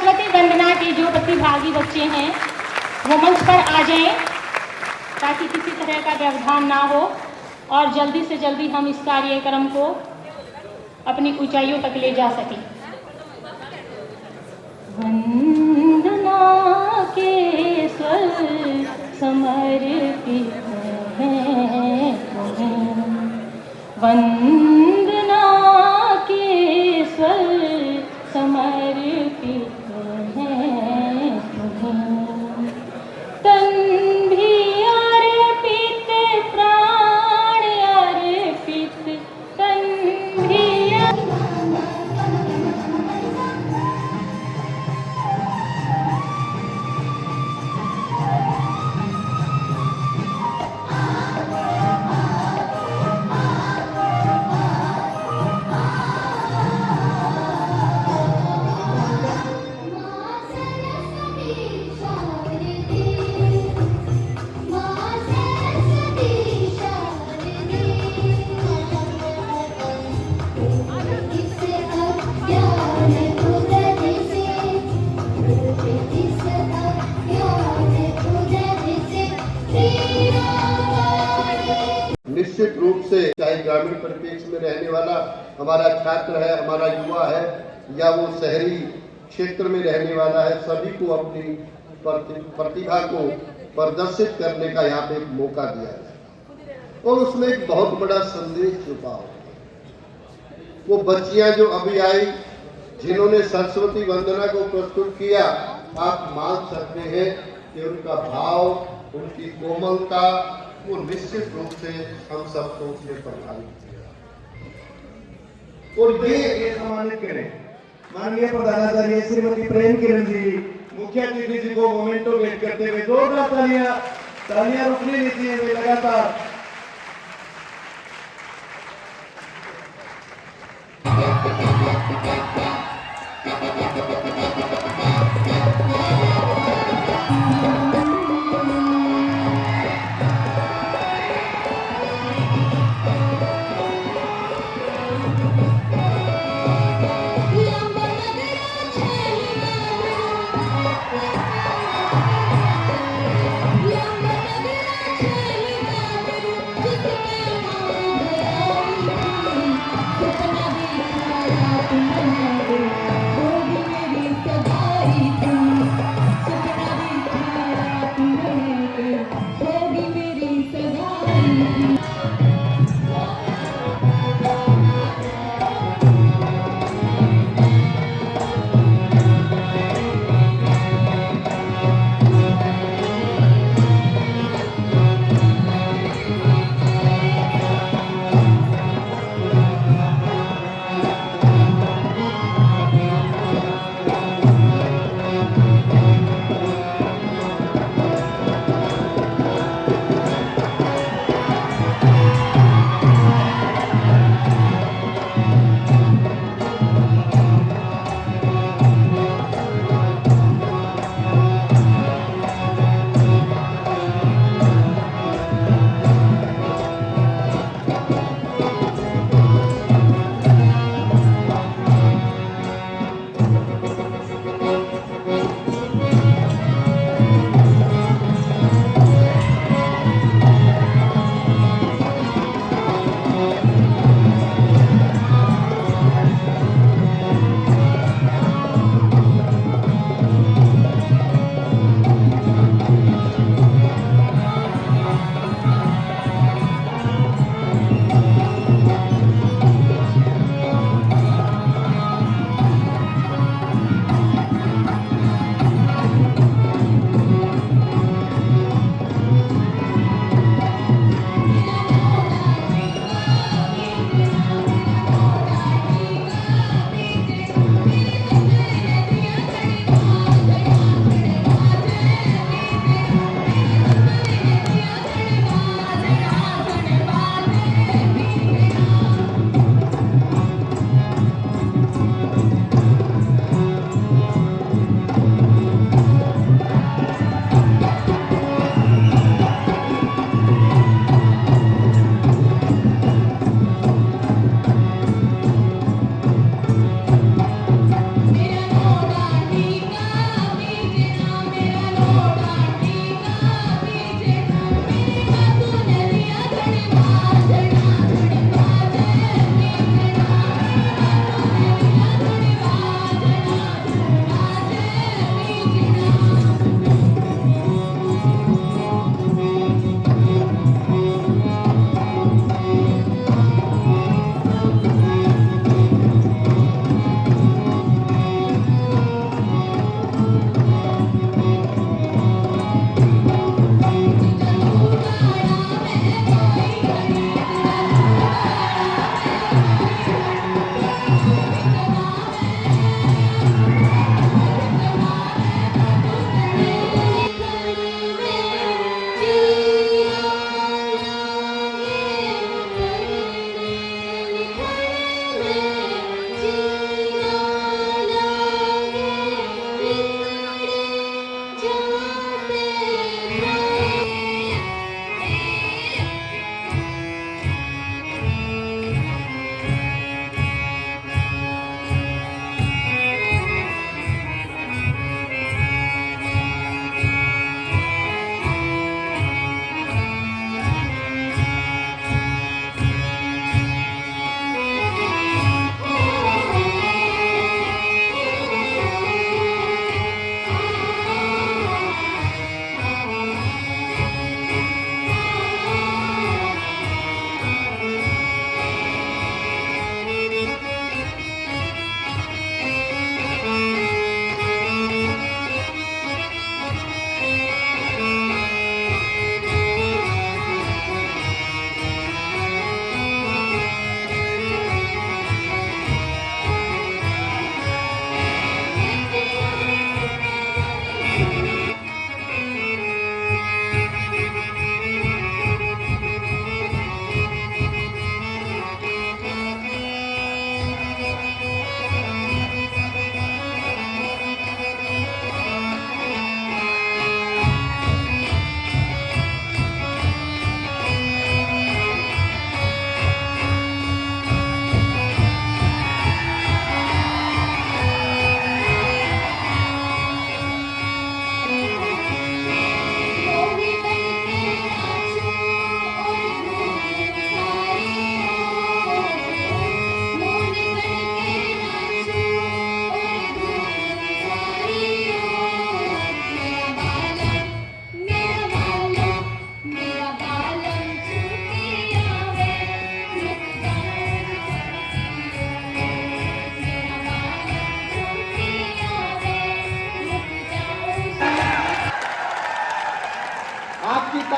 सरस्वती वंदना के जो प्रतिभागी बच्चे हैं वो मंच पर आ जाएं ताकि किसी तरह का व्यवधान ना हो और जल्दी से जल्दी हम इस कार्यक्रम को अपनी ऊंचाइयों तक ले जा सकें। वंदना के स्वर समर्पित हैं तुम्हें, वंदना के स्वर समर्पित हैं तुम्हें। तन भी अर्पित, प्राण अर्पित, तन भी निश्चित रूप से चाहे ग्रामीण परिप्रेक्ष्य में रहने वाला हमारा छात्र है, हमारा युवा है, या वो शहरी क्षेत्र में रहने वाला है, सभी को अपनी प्रतिभा को प्रदर्शित करने का यहाँ पे एक मौका दिया है और उसमें एक बहुत बड़ा संदेश छुपा हो। वो बच्चियां जो अभी आई जिन्होंने सरस्वती वंदना को प्रस्तुत किया, आप मान सकते हैं कि उनका भाव, उनकी कोमलता वो निश्चित रूप से हम सबको उसमें प्रभावित किया। और ये सम्मानित करें माननीय प्रधानाचार्य श्रीमती प्रेम किरण जी, मुख्य अतिथि जी को मोमेंटो भेंट करते हुए जोरदार तालियां रुकने देती है लगातार।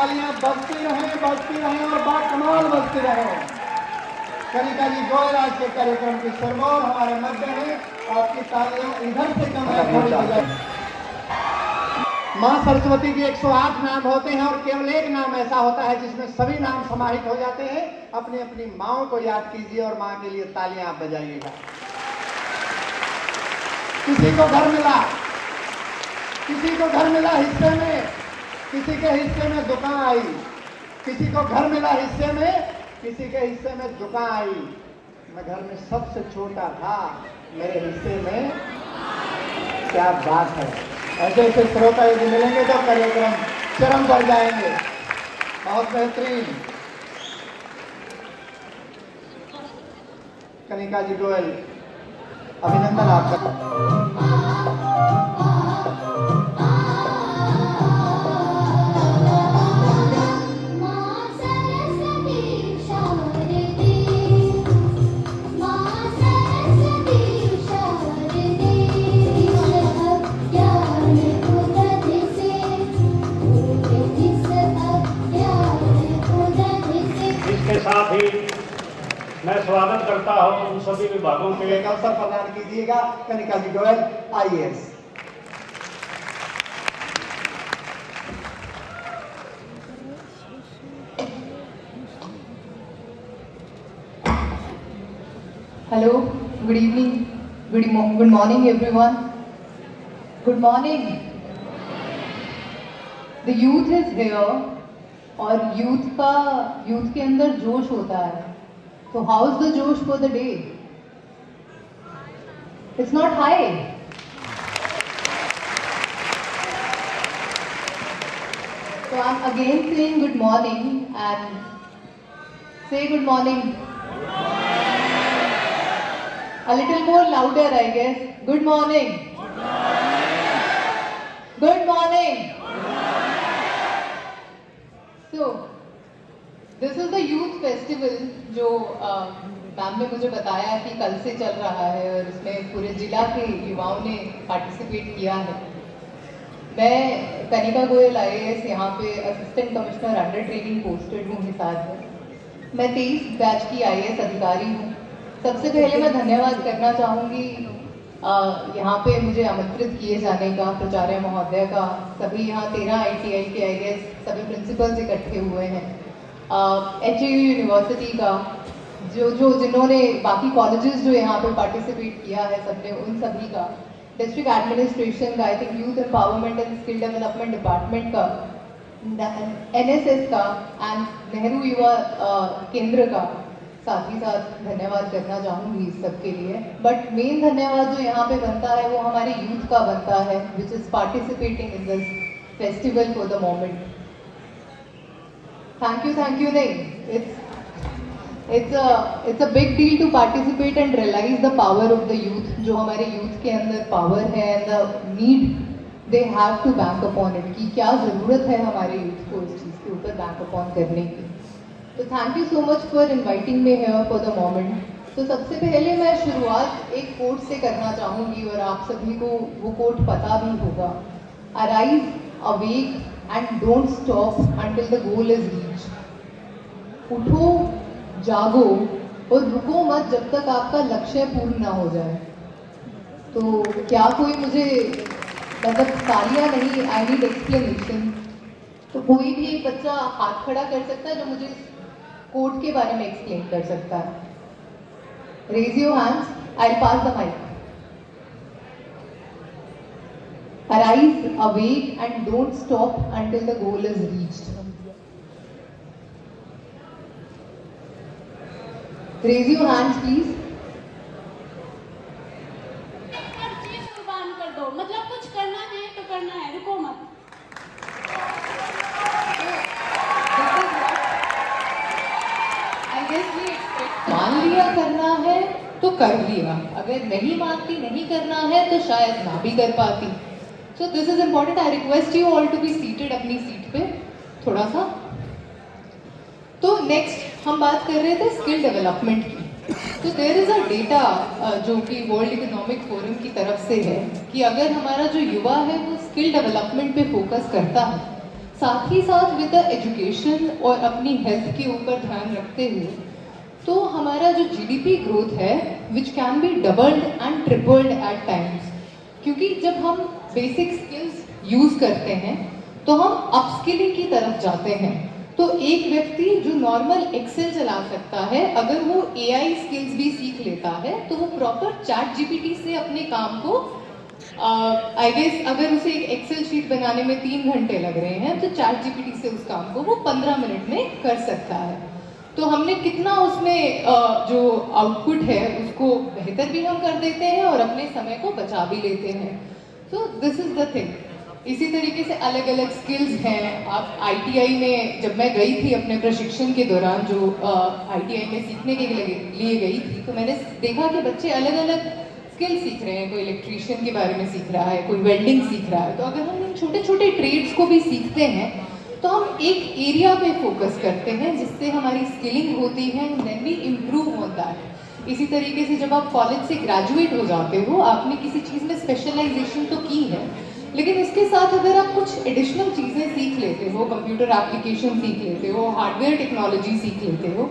तालियां बजती रहें और बाकमाल बजती रहें। कनिका जी गोयल आज के कार्यक्रम की सरमौर हमारे मध्य में, आपकी तालियां इधर से कम है, थोड़ी बजाएं। माँ सरस्वती के 108 नाम होते हैं और केवल एक नाम ऐसा होता है जिसमें सभी नाम समाहित हो जाते हैं। अपनी अपनी माँओं को याद कीजिए और माँ के लिए तालियां आप बजाइएगा। किसी को घर मिला हिस्से में, किसी के हिस्से में दुकान आई, किसी को घर मिला हिस्से में, किसी के हिस्से में दुकान आई। मैं घर में सबसे छोटा था, मेरे हिस्से में क्या बात है। ऐसे ऐसे श्रोता यदि मिलेंगे तो कार्यक्रम चरम पर जाएंगे। बहुत बेहतरीन। कनिका जी गोयल, अभिनंदन आपका। इसके साथ ही मैं स्वागत करता हूं उन सभी विभागों के। एक अवसर प्रदान कीजिएगा कनिका जी Goyal, IAS। Hello, good evening, good morning everyone. Good morning. The youth is here और यूथ के अंदर जोश होता है। तो how is the जोश for the day? It's not high. So I'm again saying good morning and say good morning. A little more louder, I guess. Good morning. Good morning. So, this is the youth festival जो ma'am ने मुझे बताया कि कल से चल रहा है और इसमें पूरे जिला के युवाओं ने पार्टिसिपेट किया है। मैं कनिका गोयल IAS यहाँ पे assistant commissioner under training posted हूँ हिसार में। मैं 23 बैच की IAS अधिकारी हूँ। सबसे पहले मैं धन्यवाद करना चाहूँगी यहाँ पे मुझे आमंत्रित किए जाने का, प्राचार्य महोदय का, सभी यहाँ 13 ITI के IAS सभी प्रिंसिपल्स इकट्ठे हुए हैं, HAU यूनिवर्सिटी का जिन्होंने बाकी कॉलेजेस जो यहाँ पे पार्टिसिपेट किया है सबने, उन सभी का, डिस्ट्रिक्ट एडमिनिस्ट्रेशन का, I think youth empowerment and skill development department का, NSS का एंड नेहरू युवा केंद्र का साथ ही साथ धन्यवाद करना चाहूँगी इस सब के लिए। बट मेन धन्यवाद जो यहाँ पे बनता है वो हमारे यूथ का बनता है, which is participating in this festival for the moment. Thank you नहीं, it's a big deal to participate and realize the power of the youth, जो हमारे यूथ के अंदर पावर है and the need they have to bank upon it, कि क्या ज़रूरत है हमारे यूथ को इस चीज़ के ऊपर bank upon करने की। तो thank you so much for inviting me here for the moment. तो सबसे पहले मैं शुरुआत एक कोट से करना चाहूँगी और आप सभी को वो कोट पता भी होगा। Arise, awake and don't stop until the goal is reach. उठो, जागो और रुको मत जब तक आपका लक्ष्य पूर्ण ना हो जाए। तो क्या कोई मुझे मतलब तालियां नहीं, आई नीड एक्सप्लेनेशन। तो कोई भी एक बच्चा हाथ खड़ा कर सकता है जो मुझे कोड के बारे में एक्सप्लेन कर सकता है? Raise your hands, I will pass the mic. Arise, awake and don't stop until the goal is reached. Raise your hands please. कुर्बान कर दो, मतलब कुछ करना है तो करना है, रुको मत। मान लिया करना है तो कर लिया, अगर नहीं मानती नहीं करना है तो शायद ना भी कर पाती। So this is important. I request you all to be seated अपनी सीट पे थोड़ा सा। तो नेक्स्ट हम बात कर रहे थे स्किल डेवलपमेंट की। तो देयर इज अ डेटा जो कि वर्ल्ड इकोनॉमिक फोरम की तरफ से है कि अगर हमारा जो युवा है वो स्किल डेवलपमेंट पे फोकस करता है, साथ ही साथ विद द एजुकेशन और अपनी हेल्थ के ऊपर ध्यान रखते हुए तो हमारा जो जीडीपी ग्रोथ है which can be doubled and tripled at times, क्योंकि जब हम बेसिक स्किल्स यूज़ करते हैं तो हम अपस्किलिंग की तरफ जाते हैं। तो एक व्यक्ति जो नॉर्मल एक्सेल चला सकता है, अगर वो एआई स्किल्स भी सीख लेता है तो वो प्रॉपर चैट जीपीटी से अपने काम को आई गेस अगर उसे एक एक्सेल शीट बनाने में 3 घंटे लग रहे हैं तो चैट जीपीटी से उस काम को वो 15 मिनट में कर सकता है। तो हमने कितना उसमें जो आउटपुट है उसको बेहतर भी हम कर देते हैं और अपने समय को बचा भी लेते हैं। तो दिस इज द थिंग। इसी तरीके से अलग अलग स्किल्स हैं। आप आईटीआई में जब मैं गई थी अपने प्रशिक्षण के दौरान, जो आईटीआई में सीखने के लिए गई थी, तो मैंने देखा कि बच्चे अलग अलग स्किल सीख रहे हैं। कोई इलेक्ट्रीशियन के बारे में सीख रहा है, कोई वेल्डिंग सीख रहा है। तो अगर हम इन छोटे छोटे ट्रेड्स को भी सीखते हैं तो हम एक एरिया पे फोकस करते हैं जिससे हमारी स्किलिंग होती है, then we improve on that. इसी तरीके से जब आप कॉलेज से ग्रेजुएट हो जाते हो, आपने किसी चीज़ में स्पेशलाइजेशन तो की है, लेकिन इसके साथ अगर आप कुछ एडिशनल चीज़ें सीख लेते हो, कंप्यूटर एप्लीकेशन सीख लेते हो, हार्डवेयर टेक्नोलॉजी सीख लेते हो,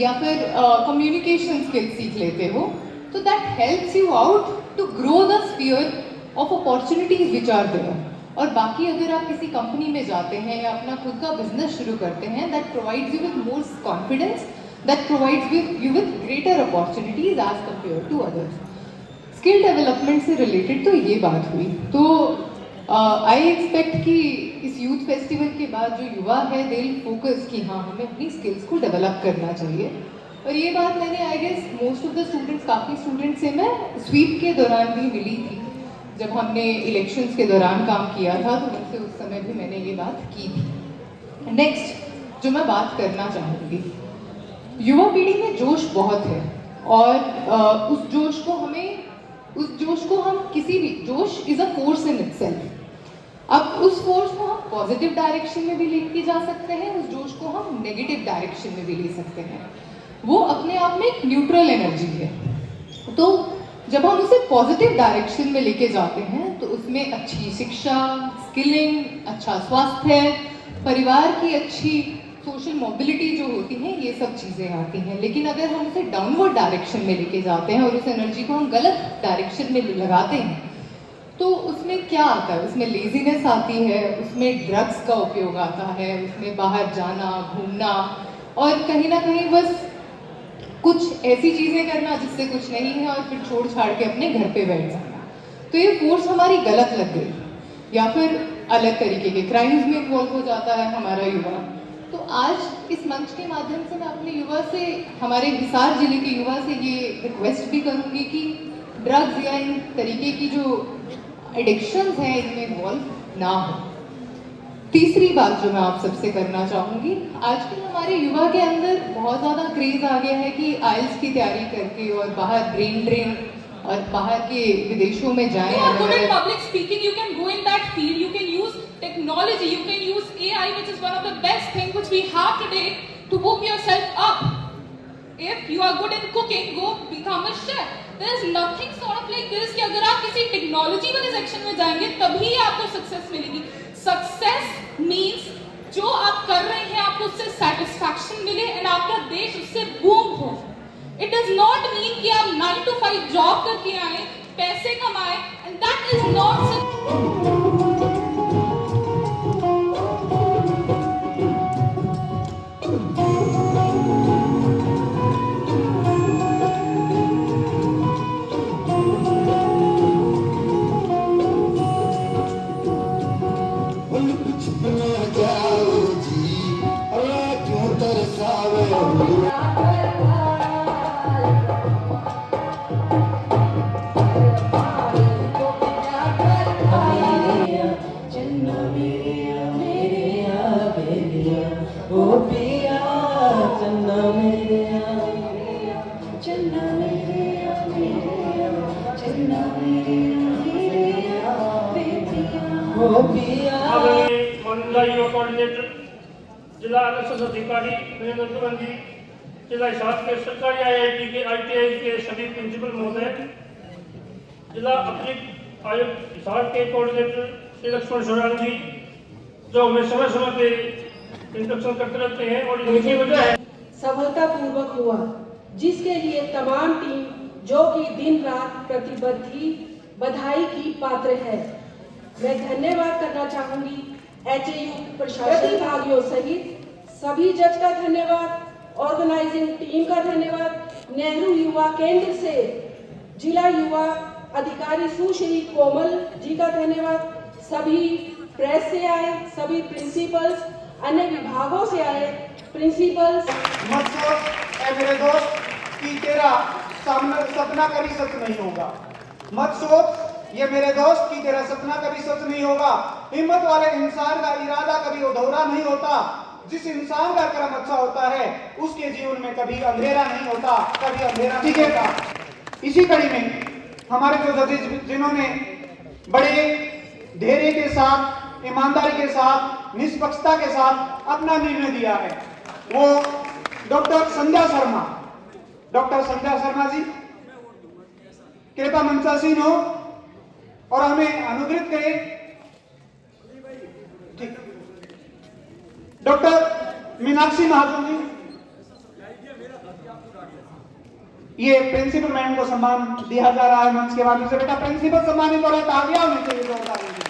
या फिर कम्युनिकेशन स्किल्स सीख लेते हो, तो that helps you out to grow the sphere of opportunities which are there. और बाकी अगर आप किसी कंपनी में जाते हैं या अपना खुद का बिजनेस शुरू करते हैं, that provides you with more confidence, that provides you with greater opportunities as compare to others. Skill development से रिलेटेड तो ये बात हुई। तो आई एक्सपेक्ट कि इस यूथ फेस्टिवल के बाद जो युवा है दे विल फोकस कि हाँ, हमें अपनी स्किल्स को डेवलप करना चाहिए। और ये बात मैंने I guess most of the students, काफ़ी स्टूडेंट्स से मैं स्वीप के दौरान भी मिली थी, जब हमने इलेक्शंस के दौरान काम किया था, तो उनसे उस समय भी मैंने ये बात की थी। नेक्स्ट जो मैं बात करना चाहूँगी, युवा पीढ़ी में जोश बहुत है और उस जोश को हम किसी भी, जोश is a force in itself. अब उस फोर्स को हम पॉजिटिव डायरेक्शन में भी लेके जा सकते हैं, उस जोश को हम नेगेटिव डायरेक्शन में भी ले सकते हैं। वो अपने आप में एक न्यूट्रल एनर्जी है। तो जब हम उसे पॉजिटिव डायरेक्शन में लेके जाते हैं तो उसमें अच्छी शिक्षा, स्किलिंग, अच्छा स्वास्थ्य, परिवार की अच्छी सोशल मोबिलिटी जो होती है, ये सब चीज़ें आती हैं। लेकिन अगर हम उसे डाउनवर्ड डायरेक्शन में लेके जाते हैं और उस एनर्जी को हम गलत डायरेक्शन में लगाते हैं तो उसमें क्या आता है? उसमें लेजीनेस आती है, उसमें ड्रग्स का उपयोग आता है, उसमें बाहर जाना, घूमना और कहीं ना कहीं बस कुछ ऐसी चीज़ें करना जिससे कुछ नहीं है और फिर छोड़ छाड़ के अपने घर पे बैठ जाना। तो ये फोर्स हमारी गलत लग गई, या फिर अलग तरीके के क्राइम्स में इन्वॉल्व हो जाता है हमारा युवा। तो आज इस मंच के माध्यम से मैं अपने युवा से, हमारे हिसार जिले के युवा से ये रिक्वेस्ट भी करूँगी कि ड्रग्स या इन तरीके की जो एडिक्शंस हैं इनमें इन्वॉल्व ना हो। तीसरी बात जो मैं आप सबसे करना चाहूँगी, आजकल हमारे युवा के अंदर बहुत ज़्यादा क्रेज आ गया है कि आइल्स की तैयारी करके और बाहर ब्रेन ड्रेन और बाहर के विदेशों में जाएं। You are good at public speaking, you can go in that field, you can use technology, you can use AI, which is one of the best things which we have today to boom yourself up. If you are good in cooking, go become a chef. There is nothing sort of like this कि अगर आप किसी technology वाले section में जाएंगे तभी आपको success मिलेगी। सक्सेस मीन्स जो आप कर रहे हैं आपको उससे सेटिस्फैक्शन मिले एंड आपका देश उससे बूम हो। इट डज नॉट मीन कि आप 9 to 5 जॉब करके आए, पैसे कमाए, and that is not Mandla युवा कोऑर्डिनेटर, जिला एसएस अधिकारी वीरेंद्र सुमन जी, जिला हिसार के सरकारी आईआईटी के आईटीआई के सभी प्रिंसिपल महोदय, जिला अतिरिक्त आयुक्त हिसार के कोऑर्डिनेटर श्री लक्ष्मण सोरान जी, जो हमें समय समय पे इंस्ट्रक्शन करते रहते हैं और इनकी वजह है सफलतापूर्वक हुआ, जिसके लिए तमाम टीम जो कि दिन रात प्रतिबद्ध थी, बधाई की पात्र है। मैं धन्यवाद करना चाहूंगी HAU प्रतिभागियों सहित सभी जज का धन्यवाद, ऑर्गेनाइजिंग टीम का धन्यवाद, नेहरू युवा केंद्र से जिला युवा अधिकारी सुश्री कोमल जी का धन्यवाद, सभी प्रेस से आए सभी प्रिंसिपल्स, अन्य विभागों से आए प्रिंसिपल्स। मत सोच ऐ मेरे दोस्त कि तेरा सपना कभी सच नहीं होगा। मत सोच ये मेरे दोस्त कि तेरा सपना कभी सच नहीं होगा। हिम्मत वाले इंसान का इरादा कभी अधूरा नहीं होता। जिस इंसान का कर्म अच्छा होता है उसके जीवन में कभी अंधेरा नहीं होता, कभी अंधेरा नहीं होता। इसी कड़ी में हमारे जो जजेज जिन्होंने बड़े धैर्य के साथ, ईमानदारी के साथ, निष्पक्षता के साथ अपना निर्णय दिया है, वो डॉक्टर संध्या शर्मा। डॉक्टर संध्या शर्मा जी कृपा मंचासीन हो और हमें अनुग्रहित करें। ठीक। डॉक्टर मीनाक्षी महाजन जी, ये प्रिंसिपल मैम को सम्मान दिया जा रहा है मंच के माध्यम से। बेटा प्रिंसिपल सम्मानित हो रहे, तालियां होनी चाहिए जोरदार।